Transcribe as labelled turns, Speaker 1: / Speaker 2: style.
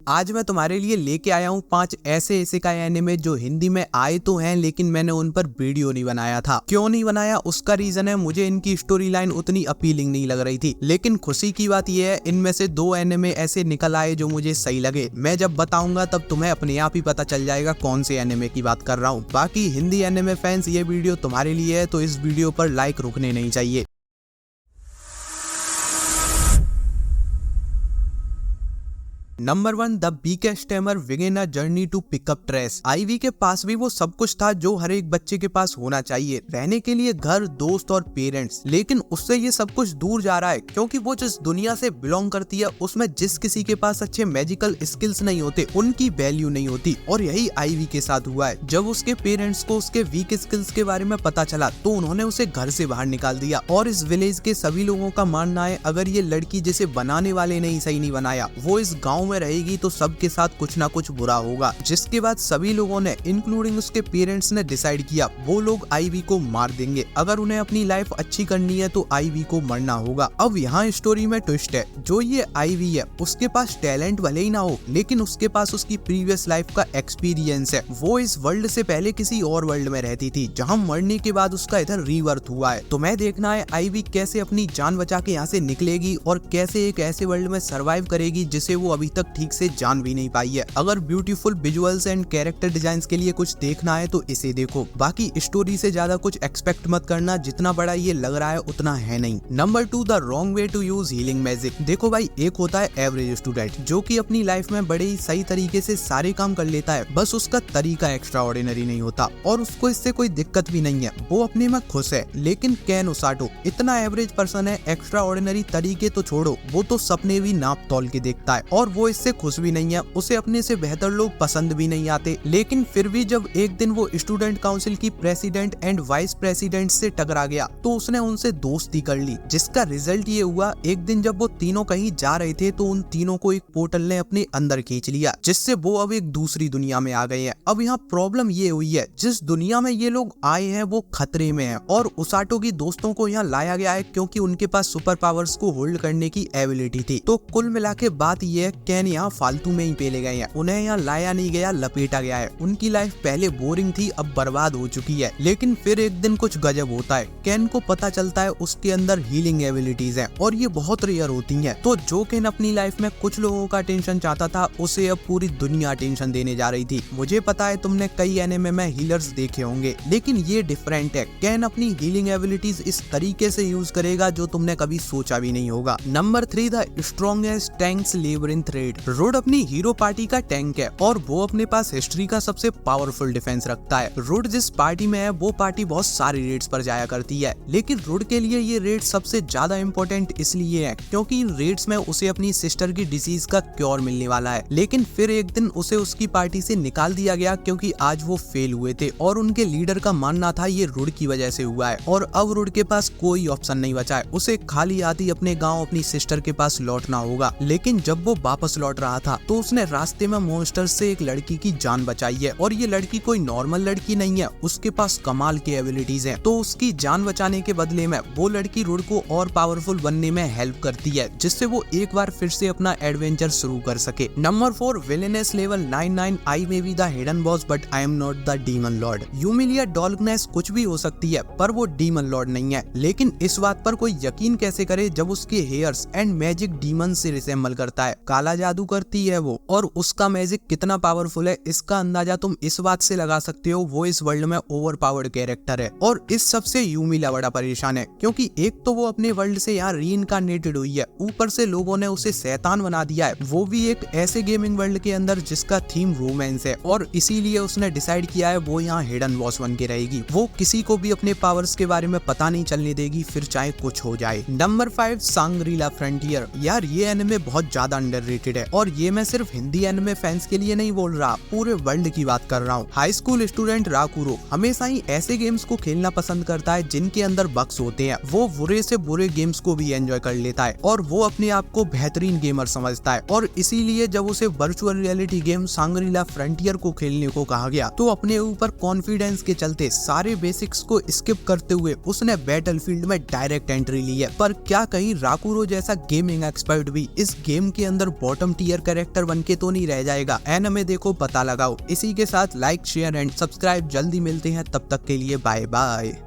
Speaker 1: आज मैं तुम्हारे लिए लेके आया हूँ 5 ऐसे इसेकाई एनिमे जो हिंदी में आए तो हैं लेकिन मैंने उन पर वीडियो नहीं बनाया था। क्यों नहीं बनाया उसका रीजन है मुझे इनकी स्टोरी लाइन उतनी अपीलिंग नहीं लग रही थी। लेकिन खुशी की बात यह है इनमें से 2 एनिमे ऐसे निकल आए जो मुझे सही लगे। मैं जब बताऊंगा तब तुम्हें अपने आप ही पता चल जाएगा कौन से एनिमे की बात कर रहा हूँ। बाकी हिंदी एनिमे फैंस ये वीडियो तुम्हारे लिए है तो इस वीडियो पर लाइक रुकने नहीं चाहिए। Number 1 the biggest hammer begin a journey to pickup trace. आईवी के पास भी वो सब कुछ था जो हर एक बच्चे के पास होना चाहिए, रहने के लिए घर, दोस्त और पेरेंट्स। लेकिन उससे ये सब कुछ दूर जा रहा है क्योंकि वो जिस दुनिया से बिलोंग करती है उसमें जिस किसी के पास अच्छे मैजिकल स्किल्स नहीं होते उनकी वैल्यू नहीं होती। और यही आईवी के साथ हुआ है। जब उसके पेरेंट्स को उसके वीक स्किल्स के बारे में पता चला तो उन्होंने उसे घर से बाहर निकाल दिया। और इस विलेज के सभी लोगों का मानना है अगर ये लड़की जिसे बनाने वाले ने ही सही नहीं बनाया वो इस गाँव में रहेगी तो सबके साथ कुछ ना कुछ बुरा होगा। जिसके बाद सभी लोगों ने इंक्लूडिंग उसके पेरेंट्स ने डिसाइड किया वो लोग आईवी को मार देंगे। अगर उन्हें अपनी लाइफ अच्छी करनी है तो आईवी को मरना होगा। अब यहाँ स्टोरी में ट्विस्ट है, जो ये आईवी है उसके पास टैलेंट भले ही ना हो लेकिन उसके पास उसकी प्रीवियस लाइफ का एक्सपीरियंस है। वो इस वर्ल्ड से पहले किसी और वर्ल्ड में रहती थी जहाँ मरने के बाद उसका इधर रीबर्थ हुआ है। तुम्हें देखना है आईवी कैसे अपनी जान बचा के यहाँ से निकलेगी और कैसे एक ऐसे वर्ल्ड में सर्वाइव करेगी जिसे वो अभी तक ठीक से जान भी नहीं पाई है। अगर beautiful visuals and character designs के लिए कुछ देखना है तो इसे देखो। बाकी स्टोरी से ज्यादा कुछ एक्सपेक्ट मत करना, जितना बड़ा ये लग रहा है उतना है नहीं। Number 2 the wrong way to use healing magic. देखो भाई, एक होता है एवरेज स्टूडेंट जो कि अपनी लाइफ में बड़े ही सही तरीके से सारे काम कर लेता है, बस उसका तरीका एक्स्ट्रा ऑर्डिनरी नहीं होता और उसको इससे कोई दिक्कत भी नहीं है, वो अपने में खुश है। लेकिन केन ओसाटो इतना एवरेज पर्सन है, एक्स्ट्रा ऑर्डिनरी तरीके तो छोड़ो, वो तो सपने भी नाप तौल के देखता है और वो इससे खुश भी नहीं है। उसे अपने से बेहतर लोग पसंद भी नहीं आते। लेकिन फिर भी जब एक दिन वो स्टूडेंट काउंसिल की प्रेसिडेंट एंड वाइस प्रेसिडेंट से टकरा गया तो उसने उनसे दोस्ती कर ली, जिसका रिजल्ट ये हुआ एक दिन जब वो तीनों कहीं जा रहे थे तो उन तीनों को एक पोर्टल ने अपने अंदर खींच लिया, जिससे वो अब एक दूसरी दुनिया में आ गए हैं। अब यहाँ प्रॉब्लम ये हुई है जिस दुनिया में ये लोग आए हैं वो खतरे में है और ओसाटो की दोस्तों को यहाँ लाया गया है क्योंकि उनके पास सुपर पावर्स को होल्ड करने की एबिलिटी थी। तो कुल मिला के बात ये है केन यहाँ फालतू में ही पेले गए हैं, उन्हें यहाँ लाया नहीं गया, लपेटा गया है। उनकी लाइफ पहले बोरिंग थी अब बर्बाद हो चुकी है। लेकिन फिर एक दिन कुछ गजब होता है, केन को पता चलता है उसके अंदर हीलिंग एबिलिटीज हैं और ये बहुत रेयर होती हैं। तो जो केन अपनी लाइफ में कुछ लोगों का टेंशन चाहता था उसे अब पूरी दुनिया टेंशन देने जा रही थी। मुझे पता है तुमने कई एनिमे में हीलर्स देखे होंगे लेकिन ये डिफरेंट है। केन अपनी हीलिंग एबिलिटीज इस तरीके से यूज करेगा जो तुमने कभी सोचा भी नहीं होगा। Number 3 the strongest tanks labyrinth red. Road अपनी हीरो पार्टी का टैंक है और वो अपने पास हिस्ट्री का सबसे पावरफुल डिफेंस रखता है। रुड जिस पार्टी में है वो पार्टी बहुत सारी रेड्स पर जाया करती है, लेकिन रुड के लिए ये रेड सबसे ज्यादा इम्पोर्टेंट इसलिए है क्योंकि इन रेड्स में उसे अपनी सिस्टर की डिजीज का क्योर मिलने वाला है। लेकिन फिर एक दिन उसे उसकी पार्टी से निकाल दिया गया क्योंकि आज वो फेल हुए थे और उनके लीडर का मानना था ये रुड की वजह से हुआ है। और अब रुड के पास कोई ऑप्शन नहीं बचा है, उसे खाली हाथ ही अपने गाँव अपनी सिस्टर के पास लौटना होगा। लेकिन जब वो वापस लौट रहा था तो उसने रास्ते में मॉन्स्टर से एक लड़की की जान बचाई है और ये लड़की कोई नॉर्मल लड़की नहीं है, उसके पास कमाल की एबिलिटीज हैं। तो उसकी जान बचाने के बदले में वो लड़की रुड को और पावरफुल बनने में हेल्प करती है, जिससे वो एक बार फिर से अपना एडवेंचर शुरू कर सके। Number 4 villainess level 99 I may be the hidden boss but I am not the demon lord. यूमिलिया डॉल्गनेस कुछ भी हो सकती है पर वो डीमन लॉर्ड नहीं है। लेकिन इस बात पर कोई यकीन कैसे करे जब उसके हेयर्स एंड मैजिक डीमन से रिसेंबल करता है, काला जादू करती है वो, और उसका मैजिक कितना पावरफुल है इसका अंदाजा तुम इस बात से लगा सकते हो वो इस वर्ल्ड में ओवरपावर्ड कैरेक्टर है। और इस सबसे यूमिला बड़ा परेशान है क्योंकि एक तो वो अपने वर्ल्ड से यहाँ रीइंकार्नेटेड हुई है, ऊपर से लोगों ने उसे शैतान बना दिया है, वो भी एक ऐसे गेमिंग वर्ल्ड के अंदर जिसका थीम रोमांस है। और इसीलिए उसने डिसाइड किया है वो यहाँ हिडन बॉस बन के रहेगी, वो किसी को भी अपने पावर्स के बारे में पता नहीं चलने देगी, फिर चाहे कुछ हो जाए। Number 5 Shangrila frontier. यार ये एनिमे बहुत ज्यादा अंडररेटेड है और ये मैं सिर्फ हिंदी एनिमे फैंस के लिए नहीं बोल रहा, पूरे वर्ल्ड की बात कर रहा हूँ। हाई स्कूल स्टूडेंट राकुरो हमेशा ही ऐसे गेम्स को खेलना पसंद करता है जिनके अंदर बग्स होते हैं। वो बुरे से बुरे गेम्स को भी एंजॉय कर लेता है और वो अपने आप को बेहतरीन गेमर समझता है। और इसीलिए जब उसे virtual reality game Shangrila frontier को खेलने को कहा गया तो अपने ऊपर कॉन्फिडेंस के चलते सारे बेसिक्स को स्किप करते हुए उसने बैटलफील्ड में डायरेक्ट एंट्री ली है। पर क्या कहीं राकुरो जैसा गेमिंग एक्सपर्ट भी इस गेम के अंदर बॉटम टीयर कैरेक्टर बन के तो नहीं रह जाएगा। एनिमे देखो, पता लगाओ। इसी के साथ लाइक, शेयर एंड सब्सक्राइब। जल्दी मिलते हैं, तब तक के लिए बाय बाय।